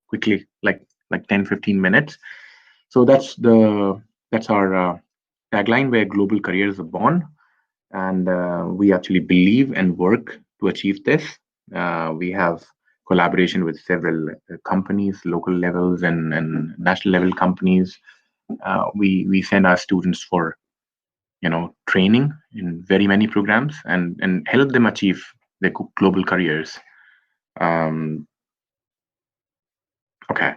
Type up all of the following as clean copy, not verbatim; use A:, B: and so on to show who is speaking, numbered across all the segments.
A: quickly, like 10-15 minutes. So that's our tagline, where global careers are born, and we actually believe and work to achieve this. We have collaboration with several companies, local levels and national level companies. We send our students for training in very many programs, and help them achieve their global careers. Um, okay,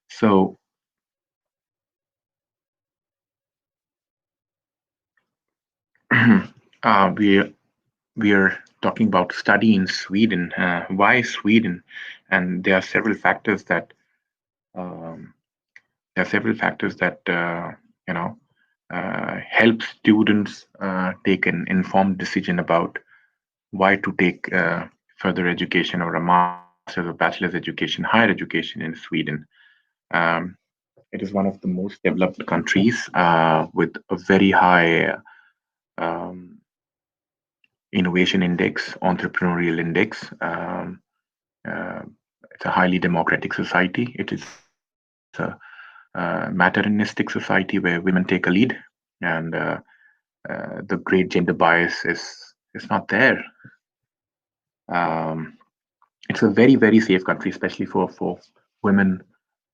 A: so we are talking about study in Sweden. Why Sweden? And there are several factors that um, you know help students take an informed decision about why to take further education, or a master's or bachelor's education, higher education in Sweden. Um, it is one of the most developed countries with a very high um, innovation index, entrepreneurial index. Uh, it's a highly democratic society. It is a materialistic society where women take a lead, and the great gender bias is not there. Um, it's a very, very safe country, especially for women,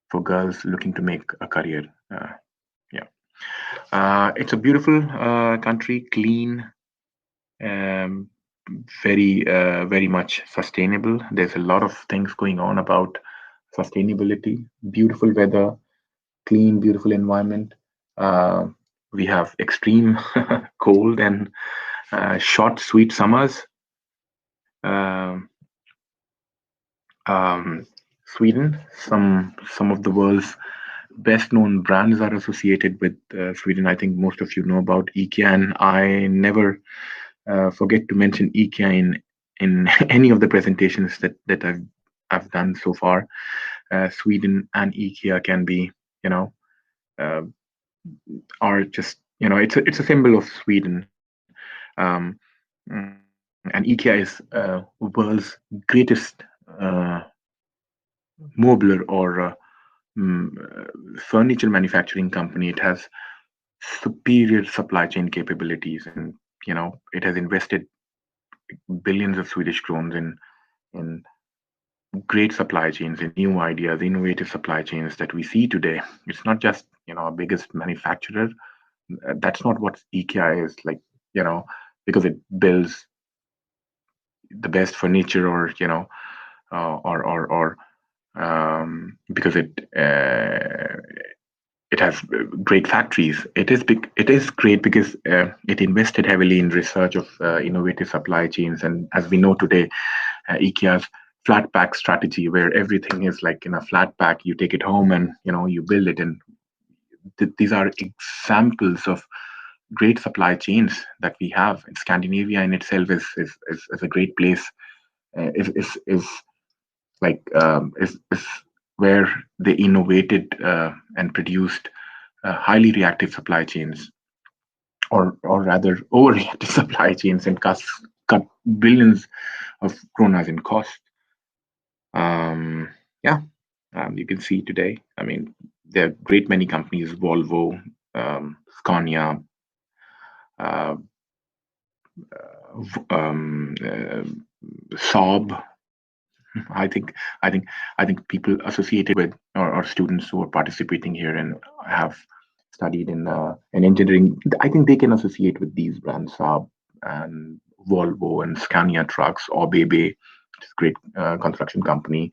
A: for girls looking to make a career. Yeah, it's a beautiful country, clean, um, very much sustainable. There's a lot of things going on about sustainability. Beautiful weather, clean, beautiful environment. Uh, we have extreme cold and short, sweet summers. Um, Sweden, some of the world's best known brands are associated with Sweden. I think most of you know about IKEA, and I never forget to mention IKEA in any of the presentations that I've done so far. Sweden and IKEA can be, uh, are just, it's a symbol of Sweden. And IKEA is world's greatest mobler, or furniture manufacturing company. It has superior supply chain capabilities, and it has invested billions of Swedish krones in great supply chains, in new ideas, innovative supply chains that we see today. It's not just our biggest manufacturer. That's not what IKEA is like. Because it builds the best furniture, or or because it has great factories. It is great because it invested heavily in research of innovative supply chains, and as we know today, IKEA's flat pack strategy, where everything is like in a flat pack, you take it home and you build it. And these are examples of great supply chains that we have. In Scandinavia in itself is a great place. Is like is where they innovated and produced highly reactive supply chains, or rather overreactive supply chains, and cut billions of kronas in cost. Yeah, you can see today. I mean, there are great many companies: Volvo, Scania, uh, Saab. I think people associated with, or students who are participating here and have studied in engineering, I think they can associate with these brands: Saab and Volvo and Scania trucks, or Bebe, which is a great construction company.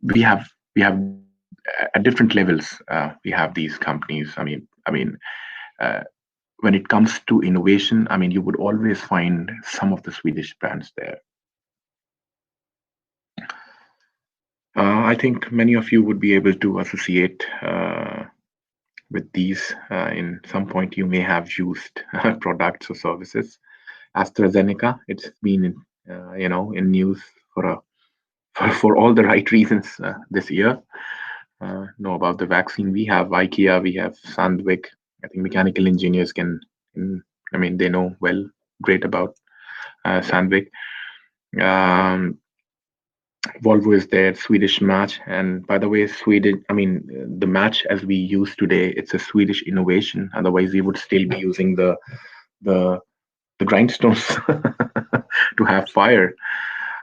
A: We have at different levels. We have these companies. I mean, uh, when it comes to innovation, I mean, you would always find some of the Swedish brands there. I think many of you would be able to associate with these. In some point, you may have used products or services. AstraZeneca, it's been in news for for all the right reasons this year. Know about the vaccine. We have IKEA, we have Sandvik. I think mechanical engineers they know great about Sandvik. Um, Volvo is there, Swedish match, and by the way, Sweden. I mean, the match as we use today, it's a Swedish innovation. Otherwise, we would still be using the the grindstones to have fire.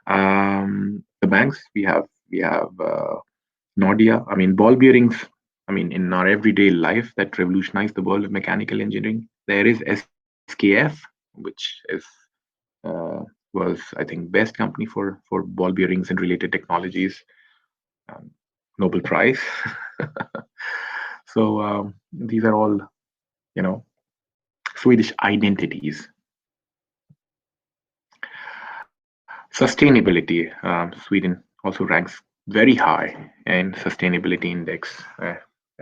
A: The banks we have Nordia. I mean, ball bearings. I mean, in our everyday life, that revolutionized the world of mechanical engineering. There is SKF, which is uh, was I think best company for ball bearings and related technologies. Um, Nobel Prize. So these are all you know Swedish identities. Sustainability. Sweden also ranks very high in sustainability index.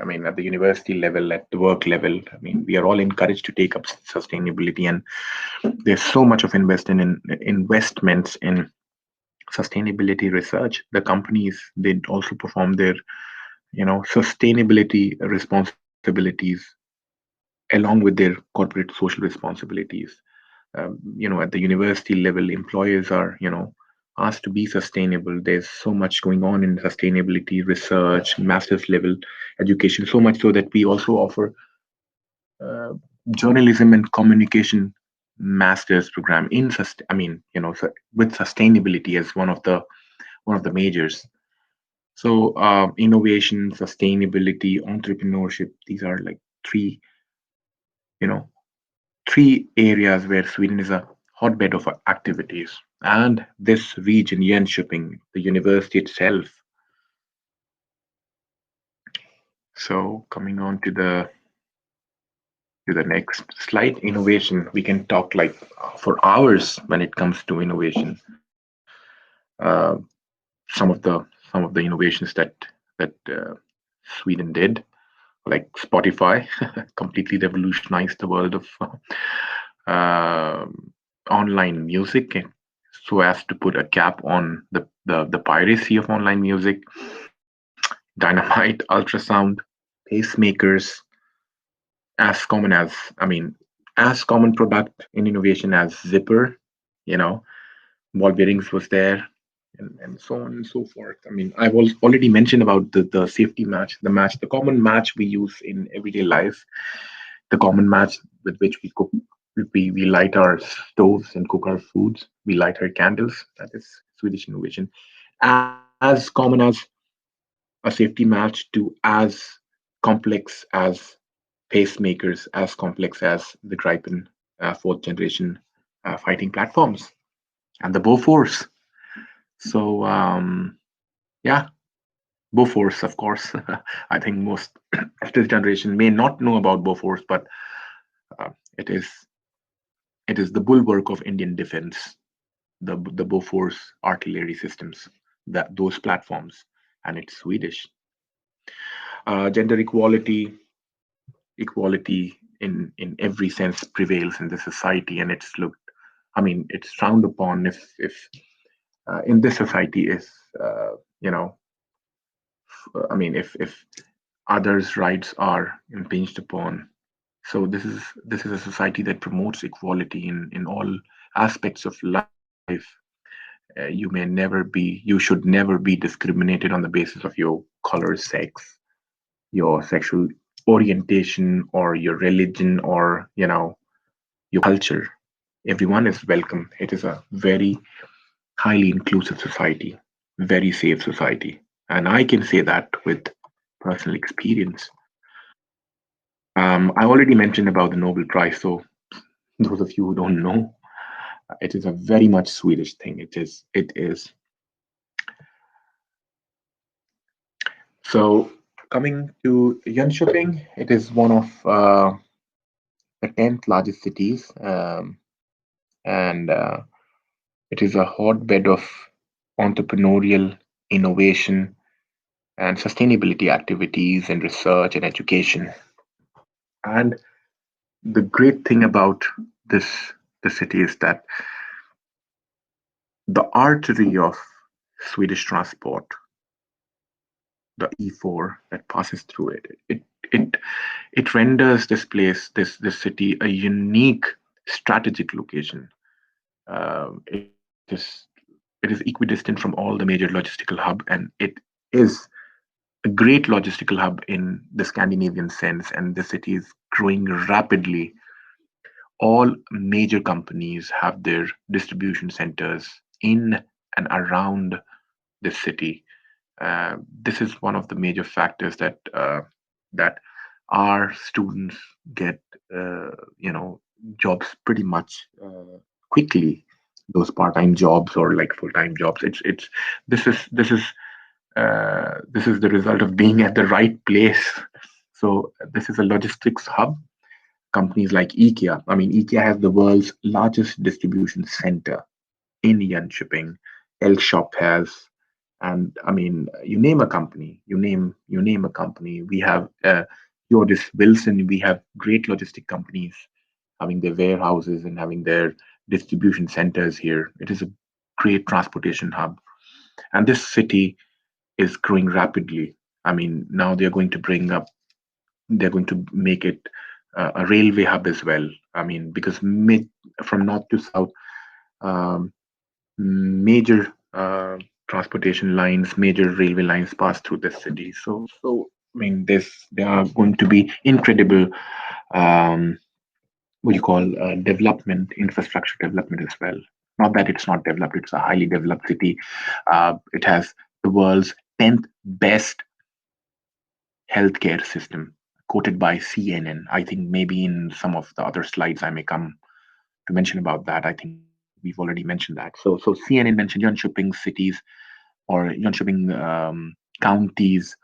A: I mean, at the university level, at the work level, I mean, we are all encouraged to take up sustainability, and there's so much of investments in sustainability research. The companies they also perform their sustainability responsibilities along with their corporate social responsibilities. At the university level, employers are asked to be sustainable. There's so much going on in sustainability research, master's level education, so much so that we also offer journalism and communication master's program in with sustainability as one of the majors. So innovation, sustainability, entrepreneurship, these are like you know three areas where Sweden is a hotbed of activities. And this region, Jönköping, the university itself. So coming on to the next slide, innovation. We can talk like for hours when it comes to innovation. Uh, some of the innovations that Sweden did, like Spotify, completely revolutionized the world of uh, online music, so as to put a cap on the piracy of online music. Dynamite, ultrasound, pacemakers, as common as I mean, as common product in innovation as zipper, you know, ball bearings was there, and so on and so forth. I mean, I've already mentioned about the safety match, the common match we use in everyday life, the common match with which we cook. We light our stoves and cook our foods. We light our candles. That is Swedish innovation. As common as a safety match to as complex as pacemakers, as complex as the Gripen fourth generation fighting platforms, and the Bofors. So yeah, Bofors, of course. I think most of this generation may not know about Bofors, but uh, it is it is the bulwark of Indian defense. The Bofors artillery systems, that those platforms, and it's Swedish. Gender equality in every sense prevails in the society, and it's looked. I mean, it's frowned upon if in this society is uh, you know I mean, if others' rights are impinged upon. So this is a society that promotes equality in all aspects of life. You may never be, you should never be discriminated on the basis of your color, sex, your sexual orientation, or your religion, or your culture. Everyone is welcome. It is a very highly inclusive society, very safe society, and I can say that with personal experience. I already mentioned about the Nobel Prize, so those of you who don't know, it is a very much Swedish thing. It is. So coming to Jönköping, it is one of the 10th largest cities, and it is a hotbed of entrepreneurial innovation and sustainability activities and research and education. And the great thing about this the city is that the artery of Swedish transport, the E4 that passes through it it renders this place, this city, a unique strategic location. It is It is equidistant from all the major logistical hub, and it is a great logistical hub in the Scandinavian sense. And the city is growing rapidly. All major companies have their distribution centers in and around this city. This is one of the major factors that our students get, jobs pretty much quickly. Those part-time jobs or like full-time jobs. It's this is the result of being at the right place. So this is a logistics hub. Companies like IKEA. I mean, IKEA has the world's largest distribution center in Jönköping. L Shop has, and I mean, you name a company, you name a company. We have Jordis Wilson. We have great logistic companies having their warehouses and having their distribution centers here. It is a great transportation hub, and this city is growing rapidly. I mean, now they're going to make it a railway hub as well. I mean, because from north to south, um, major transportation lines, major railway lines pass through this city. So I mean, there are going to be incredible, um, what you call development, infrastructure development as well. Not that it's not developed; it's a highly developed city. It has the world's 10th best healthcare system, quoted by CNN. I think maybe in some of the other slides I may come to mention about that. I think we've already mentioned that. So CNN mentioned Jönköping cities or Jönköping counties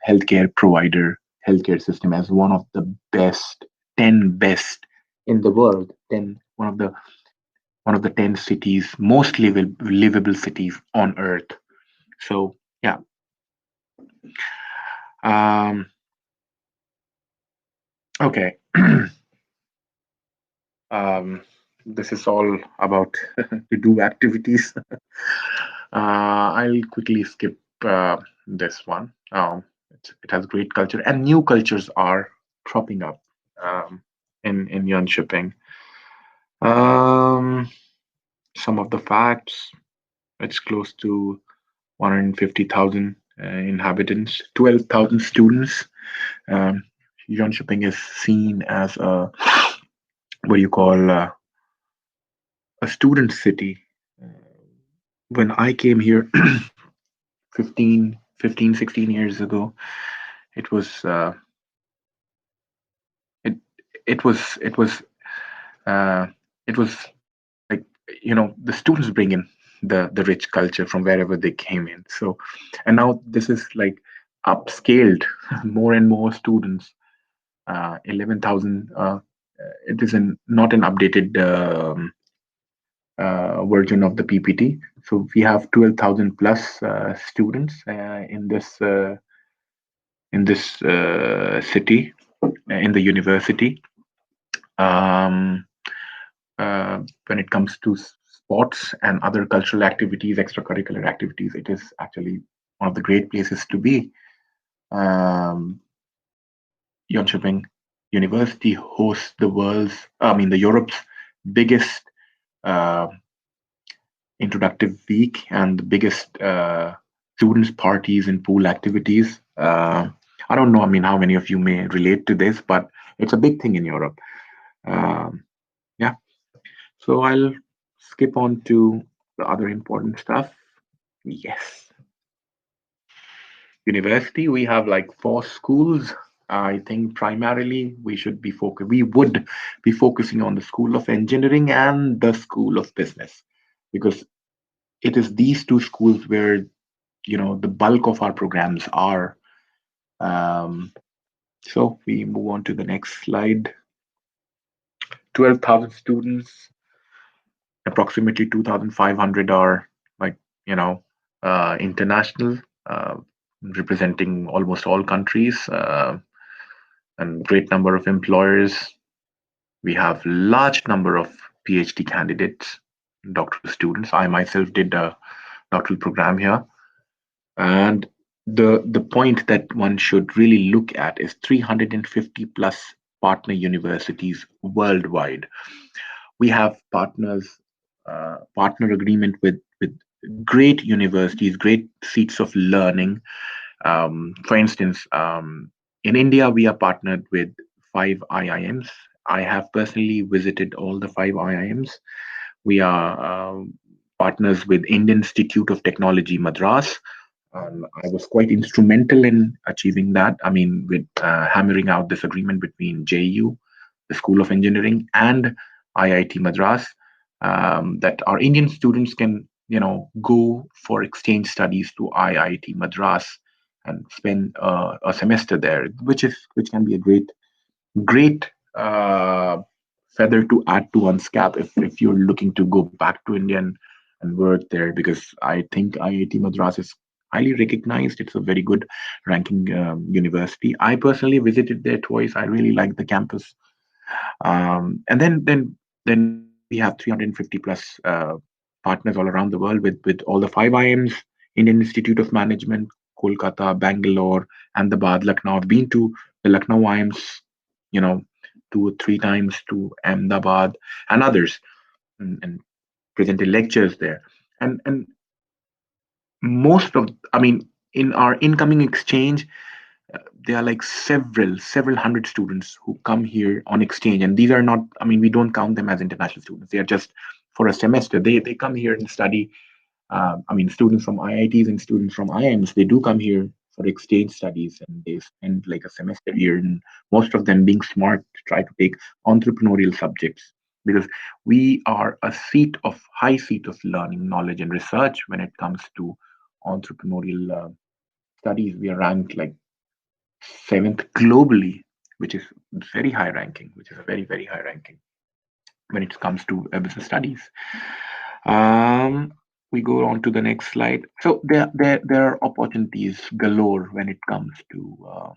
A: healthcare provider, healthcare system as one of the best, 10 best in the world. 10 one of the 10 cities, most livable cities on earth. So yeah. Um, okay. um, this is all about to do activities. I'll quickly skip this one. It has great culture, and new cultures are cropping up in Jönköping. Um, some of the facts: it's close to 150,000 inhabitants, 12,000 students. Um, Jönköping is seen as a, what you call, a student city. When I came here 15, 16 years ago, it was it it was it was it was like, the students bring in the rich culture from wherever they came in. So, and now this is like upscaled. More and more students. 11,000. It is not an updated version of the PPT. So we have 12,000 plus students in this city, in the university. Um, when it comes to sports and other cultural activities, extracurricular activities, it is actually one of the great places to be. Um, Jönköping University hosts the Europe's biggest uh, introductive week and the biggest students' parties and pool activities. I don't know, I mean, how many of you may relate to this, but it's a big thing in Europe. Um, yeah. So I'll skip on to the other important stuff. Yes. University, we have like 4 schools. I think primarily we would be focusing on the School of Engineering and the School of Business, because it is these 2 schools where the bulk of our programs are. Um, so we move on to the next slide. 12,000 students, approximately 2,500 are like international, uh, representing almost all countries, and great number of employers. We have large number of PhD candidates, doctoral students. I myself did a doctoral program here, and the point that one should really look at is 350 plus partner universities worldwide. We have partners partner agreement with great universities, great seats of learning. For instance, in India, we are partnered with 5 IIMs. I have personally visited all the 5 IIMs. We are partners with Indian Institute of Technology, Madras. I was quite instrumental in achieving that. I mean, with hammering out this agreement between JU, the School of Engineering, and IIT Madras, that our Indian students can, go for exchange studies to IIT Madras and spend a semester there, which can be a great feather to add to one's cap if you're looking to go back to India and work there, because I think IIT Madras is highly recognized. It's a very good ranking university. I personally visited there twice. I really like the campus. And then we have 350 plus partners all around the world with all the 5 IMs, Indian Institute of Management, Kolkata, Bangalore, Ahmedabad, Lucknow. I've been to the Lucknow IMs, you know, 2 or 3 times, to Ahmedabad and others, and presented lectures there. And most of, I mean, in our incoming exchange, there are like several hundred students who come here on exchange, and these are not, I mean, we don't count them as international students. They are just for a semester. They come here and study. I mean, students from IITs and students from IIMs, they do come here for exchange studies, and they spend like a semester here, and most of them, being smart, try to take entrepreneurial subjects, because we are a high seat of learning, knowledge, and research. When it comes to entrepreneurial studies, we are ranked like seventh globally, which is very high ranking, which is a very high ranking when it comes to business studies. Um, we go on to the next slide. So there are opportunities galore when it comes to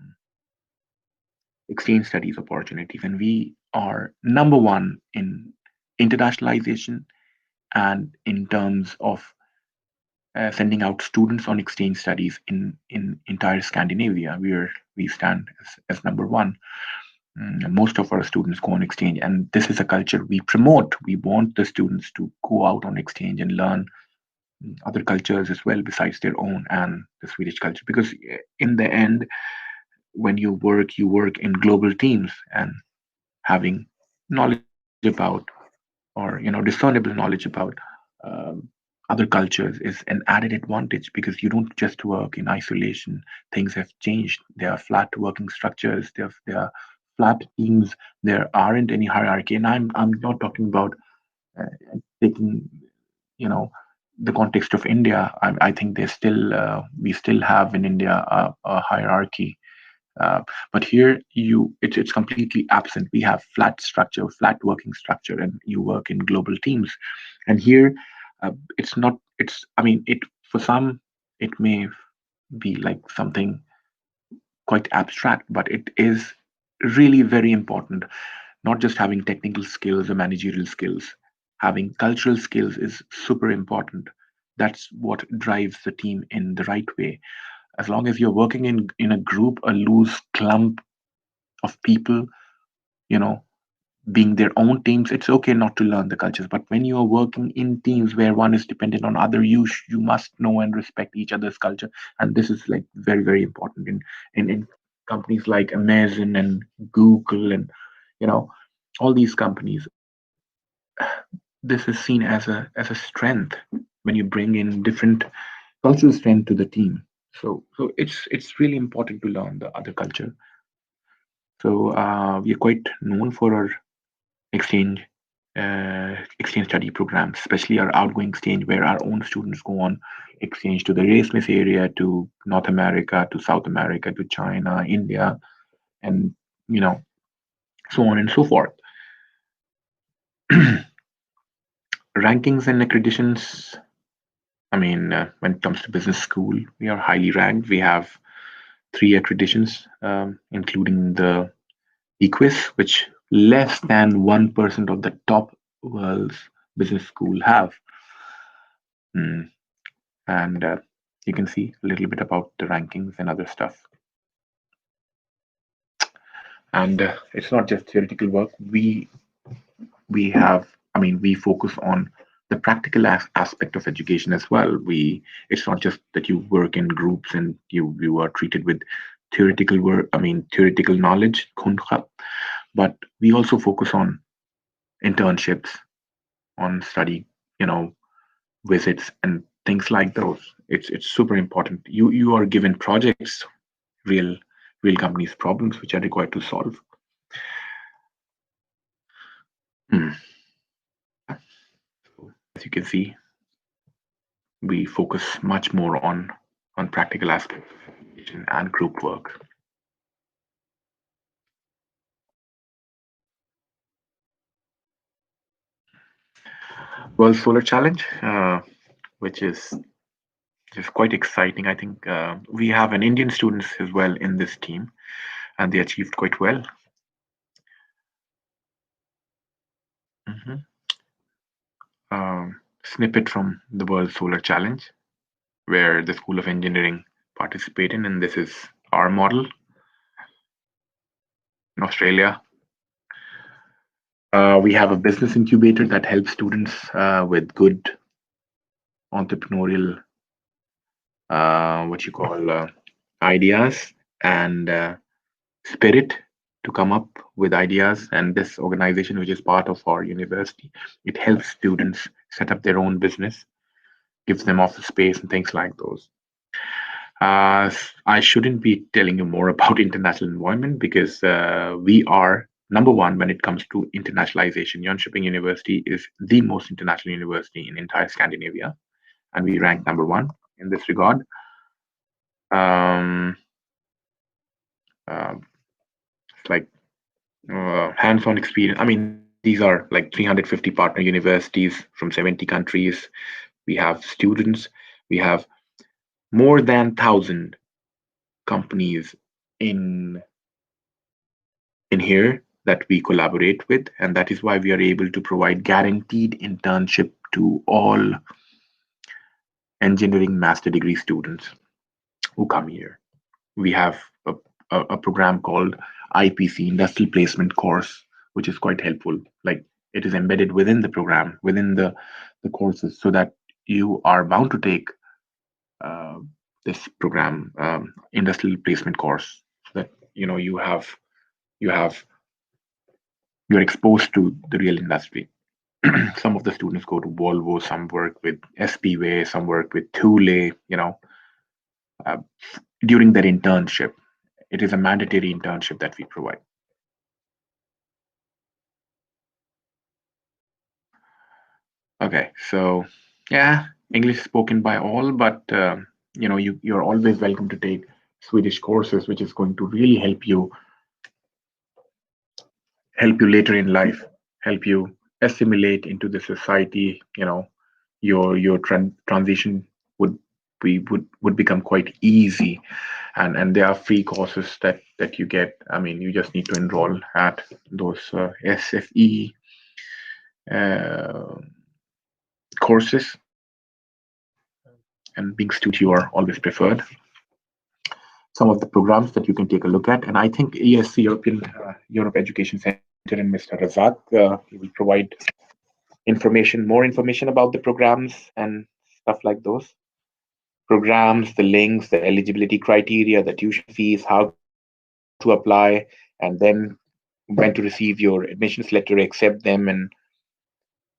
A: exchange studies opportunities, and we are number one in internationalization and in terms of sending out students on exchange studies in entire Scandinavia. We stand as number one. Most of our students go on exchange, and this is a culture we promote. We want the students to go out on exchange and learn other cultures as well besides their own and the Swedish culture, because in the end, when you work in global teams, and having knowledge about, or discernible knowledge about um, other cultures is an added advantage, because you don't just work in isolation. Things have changed. There are flat working structures. There are flat teams. There aren't any hierarchy, and I'm not talking about taking, you know the context of India. I think there's still we still have in India a hierarchy, uh, but here it's completely absent. We have flat structure, flat working structure, and you work in global teams. And here, it's not. It's, I mean, it for some it may be like something quite abstract, but it is really very important. Not just having technical skills or managerial skills, having cultural skills is super important. That's what drives the team in the right way. As long as you're working in a group, a loose clump of people, you know, being their own teams, it's okay not to learn the cultures. But when you are working in teams where one is dependent on other, you must know and respect each other's culture. And this is like very important in companies like Amazon and Google, and you know all these companies. This is seen as a strength when you bring in different cultural strength to the team. So it's really important to learn the other culture. So we are quite known for our exchange exchange study programs, especially our outgoing exchange, where our own students go on exchange to the Erasmus area, to North America, to South America, to China, India, and you know so on and so forth. Rankings and accreditations. I mean, when it comes to business school, we are highly ranked. We have 3 accreditations, including the EQUIS, which less than 1% of the top world's business school have. Mm, And you can see a little bit about the rankings and other stuff. And it's not just theoretical work. We have, I mean, we focus on the practical aspect of education as well. It's not just that you work in groups and you are treated with theoretical work. I mean theoretical knowledge, but we also focus on internships, on study, you know, visits and things like those. It's super important. You are given projects, real real companies problems which are required to solve. Hmm. So as you can see, we focus much more on practical aspects of education and group work. World Solar Challenge, which is just quite exciting. I think we have an Indian students as well in this team, and they achieved quite well. Mhm. Snippet from the World Solar Challenge, where the School of Engineering participated, and this is our model in Australia. We have a business incubator that helps students with good entrepreneurial, what you call, ideas and spirit to come up with ideas. And this organization, which is part of our university, it helps students set up their own business, gives them office space and things like those. I shouldn't be telling you more about international environment because we are number one when it comes to internationalization. Jönköping University is the most international university in entire Scandinavia, and we rank number one in this regard. Um, uh, like hands-on experience. I mean, these are like 350 partner universities from 70 countries. We have students. We have more than 1,000 companies in in here that we collaborate with, and that is why we are able to provide guaranteed internship to all engineering master degree students who come here. We have a program called IPC, Industrial Placement Course, which is quite helpful. Like it is embedded within the program, within the courses, so that you are bound to take uh, this program, industrial placement course, so that you have you're exposed to the real industry. Some of the students go to Volvo, some work with SPWay, some work with Thule, uh, during their internship. It is a mandatory internship that we provide. Okay, so yeah, English is spoken by all, but you're always welcome to take Swedish courses, which is going to really help you later in life, help you assimilate into the society. Your transition would become quite easy, and there are free courses that you get. I mean, you just need to enroll at those SFE uh, courses, and being student, you are always preferred. Some of the programs that you can take a look at, and I think ESC, Europe Education Center, and Mr. Razak, he will provide more information about the programs and stuff like those programs, the links, the eligibility criteria, the tuition fees, how to apply, and then when to receive your admissions letter, accept them, and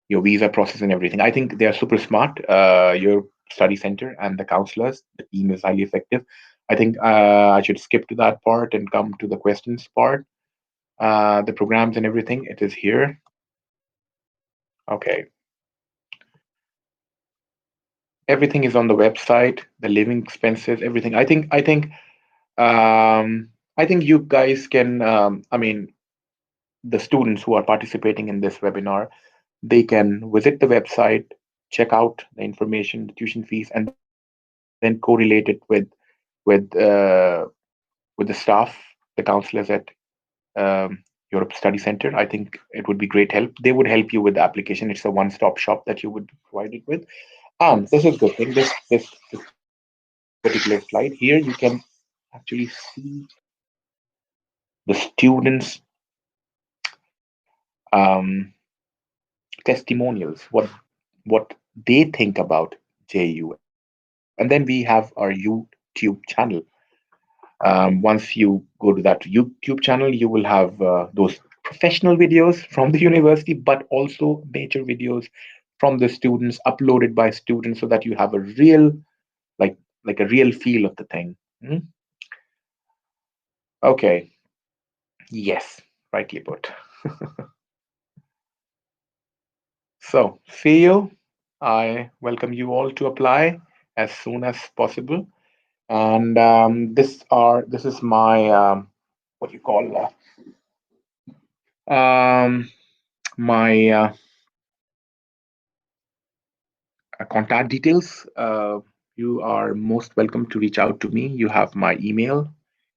A: your visa process and everything. I think they are super smart. Your study center and the counselors, the team is highly effective. I think I should skip to that part and come to the questions part. The programs and everything, it is here. Okay, everything is on the website. The living expenses, everything. Um, I think you guys can. I mean, the students who are participating in this webinar, they can visit the website, check out the information, the tuition fees, and then correlate it with with the staff, the counselors at Europe Study Center. I think it would be great help. They would help you with the application. It's a one-stop shop that you would be provided with. This is good thing. This particular slide here, you can actually see the students' um, testimonials. What what they think about JU. And then we have our YouTube channel. Once you go to that YouTube channel, you will have those professional videos from the university, but also major videos from the students uploaded by students, so that you have a real, like like a real feel of the thing. Hmm? Okay. Yes, rightly put. So, see you. I welcome you all to apply as soon as possible. And this is my what you call my contact details. You are most welcome to reach out to me. You have my email,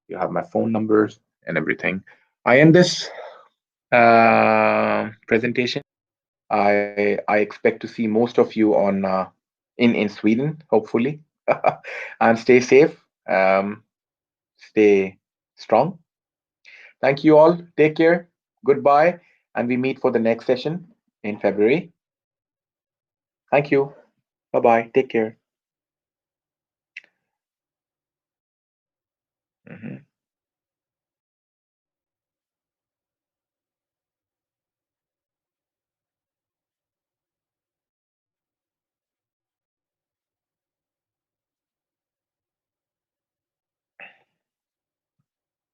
A: you have my phone numbers, and everything. I end this presentation. I expect to see most of you on in Sweden, hopefully, and stay safe, stay strong. Thank you all. Take care. Goodbye, and we meet for the next session in February. Thank you. Bye bye. Take care. Mhm.